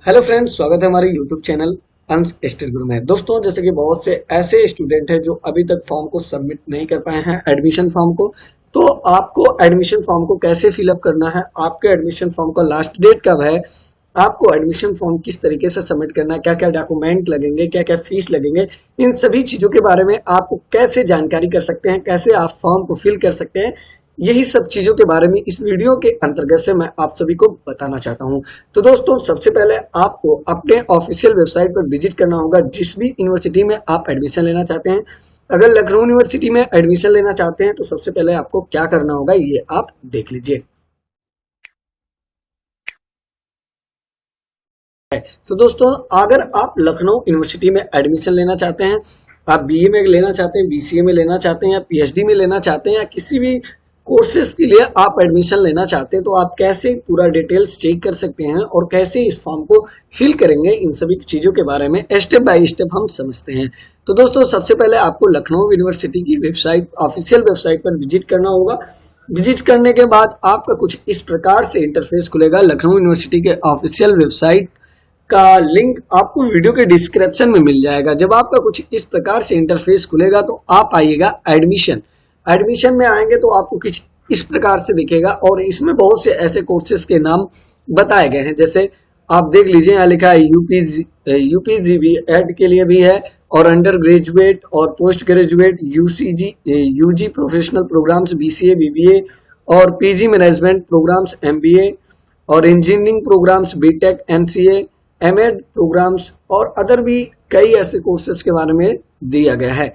Hello friends, स्वागत है हमारे यूट्यूब चैनल अंश स्टडी गुरु में। दोस्तों, जैसे कि बहुत से ऐसे स्टूडेंट हैं जो अभी तक फॉर्म को सबमिट नहीं कर पाए हैं, एडमिशन फॉर्म को। तो आपको एडमिशन फॉर्म को कैसे फिलअप करना है, आपके एडमिशन फॉर्म का लास्ट डेट कब है, आपको एडमिशन फॉर्म किस तरीके से सबमिट करना है, क्या क्या डॉक्यूमेंट लगेंगे, क्या क्या फीस लगेंगे, इन सभी चीजों के बारे में आपको कैसे जानकारी कर सकते हैं, कैसे आप फॉर्म को फिल कर सकते हैं, यही सब चीजों के बारे में इस वीडियो के अंतर्गत से मैं आप सभी को बताना चाहता हूं। तो दोस्तों, सबसे पहले आपको अपने ऑफिशियल वेबसाइट पर विजिट करना होगा जिस भी यूनिवर्सिटी में आप एडमिशन लेना चाहते हैं। अगर लखनऊ यूनिवर्सिटी में एडमिशन लेना चाहते हैं तो सबसे पहले आपको क्या करना होगा ये आप देख लीजिए। तो दोस्तों, अगर आप लखनऊ यूनिवर्सिटी में एडमिशन लेना चाहते हैं, आप बीए में लेना चाहते हैं, बीसीए में लेना चाहते हैं या पीएचडी में लेना चाहते हैं या किसी भी कोर्सेज के लिए आप एडमिशन लेना चाहते हैं, तो आप कैसे पूरा डिटेल्स चेक कर सकते हैं और कैसे इस फॉर्म को फिल करेंगे, इन सभी चीजों के बारे में स्टेप बाय स्टेप हम समझते हैं। तो दोस्तों, सबसे पहले आपको लखनऊ यूनिवर्सिटी की वेबसाइट, ऑफिशियल वेबसाइट पर विजिट करना होगा। विजिट करने के बाद आपका कुछ इस प्रकार से इंटरफेस खुलेगा। लखनऊ यूनिवर्सिटी के ऑफिशियल वेबसाइट का लिंक आपको वीडियो के डिस्क्रिप्शन में मिल जाएगा। जब आपका कुछ इस प्रकार से इंटरफेस खुलेगा तो आप आइएगा एडमिशन। एडमिशन में आएंगे तो आपको कुछ इस प्रकार से दिखेगा और इसमें बहुत से ऐसे कोर्सेज के नाम बताए गए हैं। जैसे आप देख लीजिए, यहाँ लिखा है यूपीजीबी एड के लिए भी है, और अंडर ग्रेजुएट और post graduate UG professional programmes BCA BBA और पीजी मैनेजमेंट प्रोग्राम्स एमबीए और engineering programmes BTech MCA MEd programmes और अदर भी कई ऐसे कोर्सेज के बारे में दिया गया है।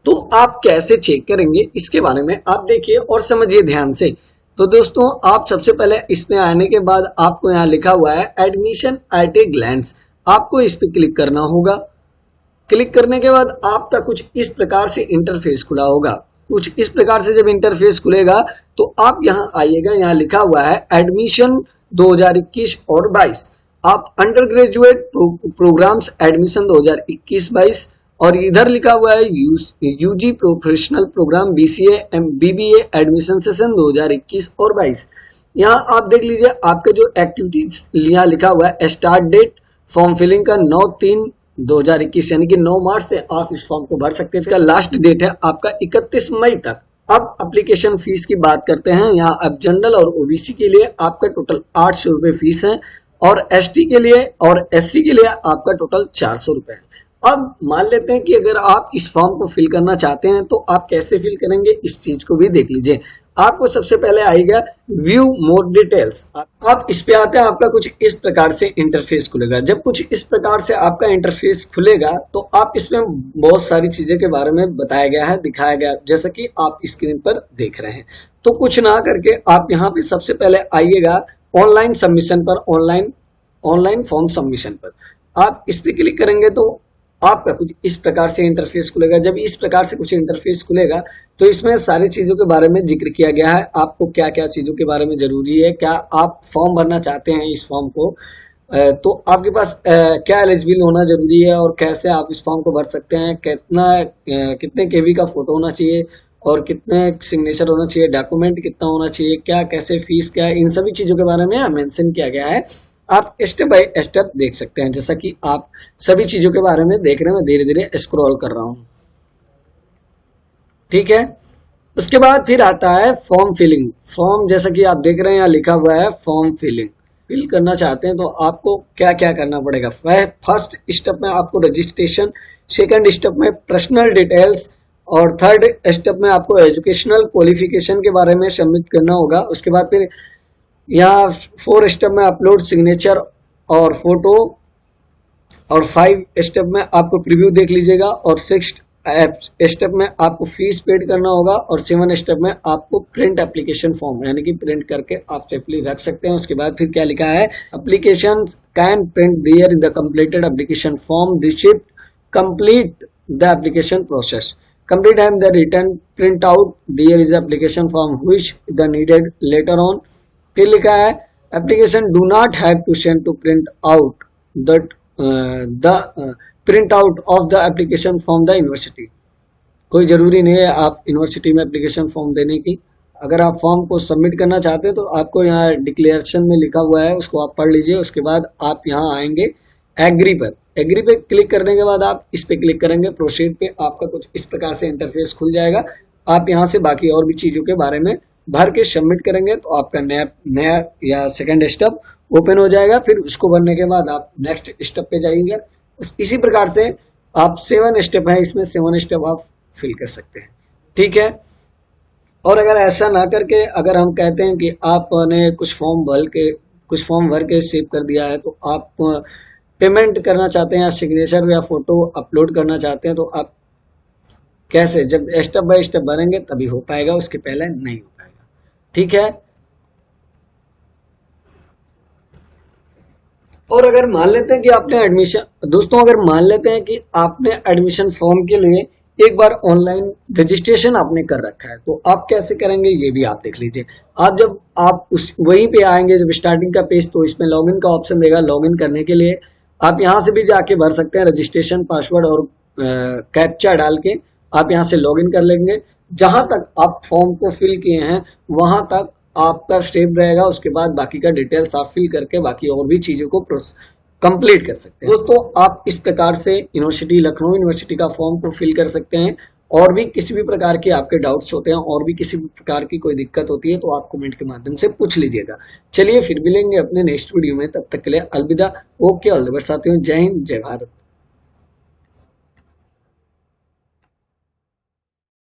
तो आप कैसे चेक करेंगे इसके बारे में आप देखिए और समझिए ध्यान से। तो दोस्तों, आप सबसे पहले इसमें आने के बाद आपको यहाँ लिखा हुआ है एडमिशन एट ए ग्लैंस, आपको इस पे क्लिक करना होगा। क्लिक करने के बाद आपका कुछ इस प्रकार से इंटरफेस खुला होगा। कुछ इस प्रकार से जब इंटरफेस खुलेगा तो आप यहाँ आइएगा, यहाँ लिखा हुआ है एडमिशन 2021 और 22। आप अंडर ग्रेजुएट प्रोग्राम्स एडमिशन 2021-22 और इधर लिखा हुआ है UG professional programme BCA BBA admission session 2021 और 22। यहाँ आप देख लीजिए आपके जो एक्टिविटीज यहाँ लिखा हुआ है स्टार्ट डेट फॉर्म फिलिंग का 9/3/2021 यानी कि 9 मार्च से आप इस फॉर्म को भर सकते हैं। इसका लास्ट डेट है आपका 31 मई तक। अब एप्लीकेशन फीस की बात करते हैं। यहाँ अब जनरल और ओबीसी के लिए आपका टोटल 800 रुपये फीस है और एसटी के लिए और एससी के लिए आपका टोटल 400 रुपये है। अब मान लेते हैं कि अगर आप इस फॉर्म को फिल करना चाहते हैं तो आप कैसे फिल करेंगे, इस चीज को भी देख लीजिए। आपको सबसे पहले आएगा व्यू मोर डिटेल्स। आप इस पे आते हैं, आपका कुछ इस प्रकार से इंटरफेस खुलेगा। जब कुछ इस प्रकार से आपका इंटरफेस खुलेगा तो आप इसमें बहुत सारी चीजें के बारे में बताया गया है, दिखाया गया, जैसा कि आप स्क्रीन पर देख रहे हैं। तो कुछ ना करके आप यहाँ पे सबसे पहले आइएगा ऑनलाइन सबमिशन पर, ऑनलाइन फॉर्म सबमिशन पर। आप इस पे क्लिक करेंगे तो आपका कुछ इस प्रकार से इंटरफेस खुलेगा। जब इस प्रकार से कुछ इंटरफेस खुलेगा तो इसमें सारी चीजों के बारे में जिक्र किया गया है, आपको क्या क्या चीजों के बारे में जरूरी है, क्या आप फॉर्म भरना चाहते हैं इस फॉर्म को, तो आपके पास क्या एलिजिबल होना जरूरी है और कैसे आप इस फॉर्म को भर सकते हैं, कितने केबी का फोटो होना चाहिए और कितने सिग्नेचर होना चाहिए, डॉक्यूमेंट कितना होना चाहिए, क्या कैसे फीस क्या है, इन सभी चीजों के बारे में मेंशन किया गया है। आप स्टेप बाय स्टेप देख सकते हैं, जैसा कि आप सभी चीजों के बारे में देख रहे हैं। मैं धीरे धीरे स्क्रॉल कर रहा हूं, ठीक है। उसके बाद फिर आता है फॉर्म फिलिंग। फॉर्म जैसा कि आप देख रहे हैं यहाँ लिखा हुआ है फॉर्म फिलिंग। फिल करना चाहते हैं तो आपको क्या क्या करना पड़ेगा। फर्स्ट स्टेप में आपको रजिस्ट्रेशन, सेकंड स्टेप में पर्सनल डिटेल्स और थर्ड स्टेप में आपको एजुकेशनल क्वालिफिकेशन के बारे में सबमिट करना होगा। उसके बाद फिर यहाँ 4 स्टेप में अपलोड सिग्नेचर और फोटो और 5 स्टेप में आपको प्रीव्यू देख लीजिएगा और 6 स्टेप में आपको फीस पेड करना होगा और 7 स्टेप में आपको प्रिंट एप्लीकेशन फॉर्म यानी कि प्रिंट करके आप सेफली रख सकते हैं। उसके बाद फिर क्या लिखा है, application can print there the completed application form receipt complete the application process complete and the return print out there is application form which the needed letter on. फिर लिखा है application do not have to send to print out the print out of the application form the university. कोई जरूरी नहीं है आप university में application form देने की, अगर आप फॉर्म को सबमिट करना चाहते हैं तो आपको यहाँ डिक्लेरेशन में लिखा हुआ है, उसको आप पढ़ लीजिए। उसके बाद आप यहाँ आएंगे एग्री पर। एग्री पे क्लिक करने के बाद आप इस पे क्लिक करेंगे, प्रोसीड पे, आपका कुछ इस प्रकार से इंटरफेस खुल जाएगा। आप यहाँ से बाकी और भी चीज़ों के बारे में भर के सबमिट करेंगे तो आपका नया नया या सेकंड स्टेप ओपन हो जाएगा। फिर उसको भरने के बाद आप नेक्स्ट स्टेप पे जाएंगे। इसी प्रकार से आप 7 स्टेप है, इसमें 7 स्टेप आप फिल कर सकते हैं। ठीक है। और अगर ऐसा ना करके अगर हम कहते हैं कि आपने कुछ फॉर्म भर के सेव कर दिया है, तो आप पेमेंट करना चाहते हैं या सिग्नेचर या फोटो अपलोड करना चाहते हैं, तो आप कैसे, जब स्टेप बाय स्टेप भरेंगे तभी हो पाएगा, उसके पहले नहीं हो पाएगा। ठीक है। और अगर मान लेते हैं कि आपने एडमिशन, दोस्तों अगर मान लेते हैं कि आपने एडमिशन फॉर्म के लिए एक बार ऑनलाइन रजिस्ट्रेशन आपने कर रखा है, तो आप कैसे करेंगे ये भी आप देख लीजिए। आप जब आप उस वहीं पे आएंगे, जब स्टार्टिंग का पेज, तो इसमें लॉगिन का ऑप्शन देगा। लॉगिन करने के लिए आप यहाँ से भी जाके भर सकते हैं, रजिस्ट्रेशन पासवर्ड और कैप्चा डाल के आप यहाँ से लॉगिन कर लेंगे। जहां तक आप फॉर्म को फिल किए हैं वहां तक आपका स्टेप रहेगा। उसके बाद बाकी का डिटेल्स आप फिल करके बाकी और भी चीजों को कंप्लीट कर सकते हैं। दोस्तों आप इस प्रकार से यूनिवर्सिटी, लखनऊ यूनिवर्सिटी का फॉर्म को फिल कर सकते हैं। और भी किसी भी प्रकार के आपके डाउट्स होते हैं और भी किसी भी प्रकार की कोई दिक्कत होती है तो आप कमेंट के माध्यम से पूछ लीजिएगा। चलिए फिर मिलेंगे अपने नेक्स्ट वीडियो में, तब तक के लिए अलविदा। ओके, ऑल द बेस्ट साथियों। जय हिंद, जय भारत।